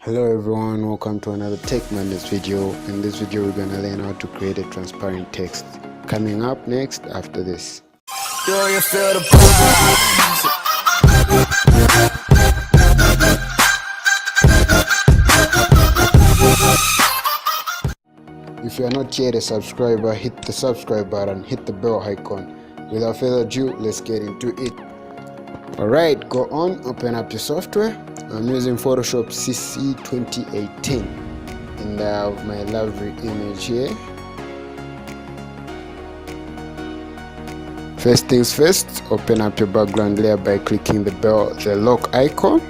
Hello everyone, welcome to another Tech Madness video. In this video we're gonna learn how to create a transparent text. Coming up next after this. If you are not yet a subscriber, hit the subscribe button, hit the bell icon. Without further ado, let's get into it. Alright, go on, open up your software. I'm using Photoshop CC 2018 and I have my lovely image here. First things first, open up your background layer by clicking the lock icon,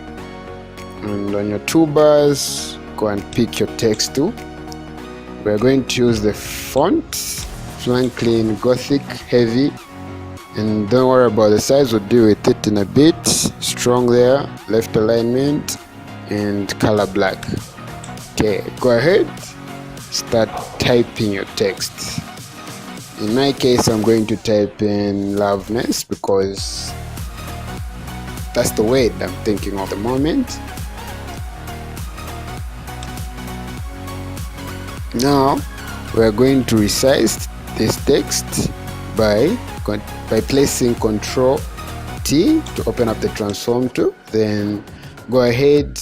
and on your toolbars go and pick your text tool. We're going to use the font Franklin Gothic Heavy, and don't worry about the size, we'll deal with it in a bit. Strong there, left alignment, and color black. Okay, go ahead, start typing your text. In my case, I'm going to type in loveness because that's the word I'm thinking of the moment. Now we're going to resize this text by placing Ctrl T to open up the transform tool. Then go ahead,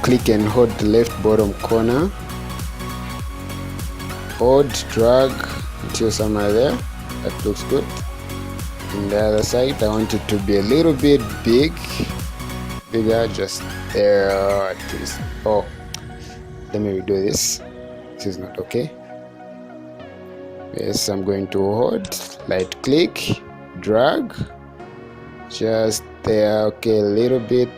click and hold the left bottom corner, hold, drag until somewhere there. That looks good. On the other side, I want it to be a little bit bigger, just there at least. Oh, let me redo this. This is not okay. Yes, I'm going to hold, right click, drag, just there. Okay, a little bit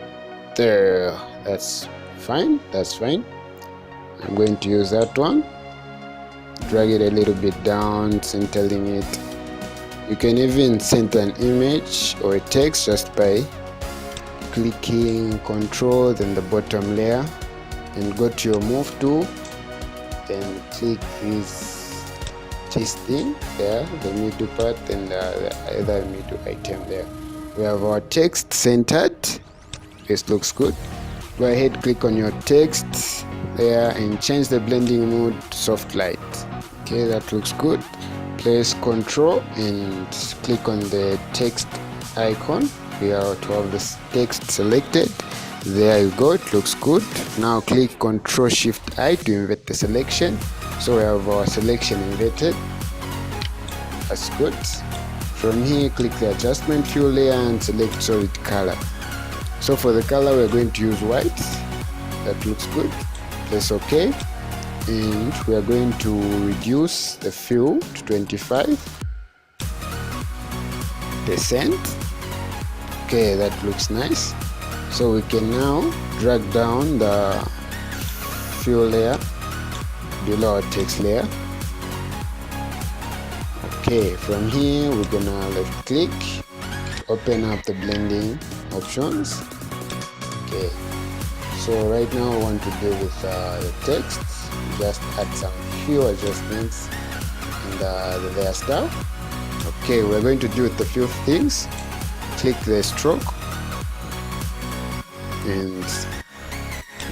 there. That's fine. I'm going to use that one. Drag it a little bit down, centering it. You can even center an image or a text just by clicking Control, then the bottom layer, and go to your move tool, then click this thing there, the middle part, and the other middle item there. We have our text centered. This looks good. Go ahead, click on your text there and change the blending mode to soft light. Okay, that looks good. Press Control and click on the text icon. We are to have this text selected. There you go, it looks good. Now click Ctrl Shift I to invert the selection. So we have our selection inverted. That's good. From here, click the adjustment fuel layer and select solid color. So for the color, we're going to use white. That looks good. Press OK. And we are going to reduce the fill to 25%. Okay, that looks nice. So we can now drag down the fill layer below our text layer. Okay, from here we're gonna left click, open up the blending options. Okay, so right now I want to deal with the text. Just add some few adjustments in the layer style. Okay, we're going to do with the few things. Click the stroke and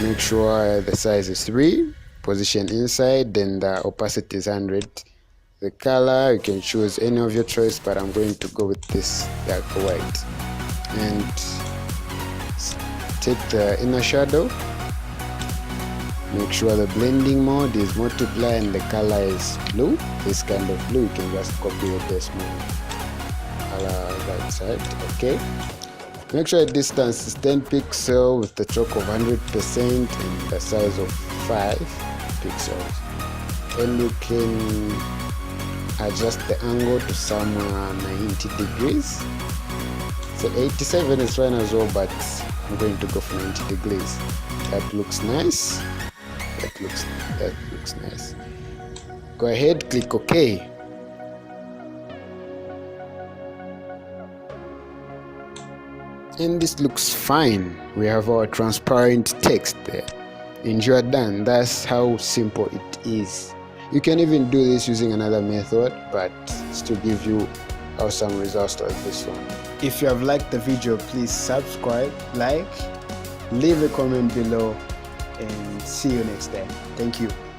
make sure the size is 3, position inside, then the opacity is 100. The color, you can choose any of your choice, but I'm going to go with this dark white. And take the inner shadow, make sure the blending mode is multiply and the color is blue. This kind of blue, you can just copy the base mode color right side. Okay, make sure the distance is 10 pixels with the choke of 100% and the size of 5 pixels. And you can adjust the angle to somewhere 90 degrees. So 87 is fine as well, but I'm going to go for 90 degrees. That looks nice. That looks nice. Go ahead, click OK. And this looks fine. We have our transparent text there. And you are done. That's how simple it is. You can even do this using another method, but still give you awesome results like this one. If you have liked the video, please subscribe, like, leave a comment below, and see you next time. Thank you.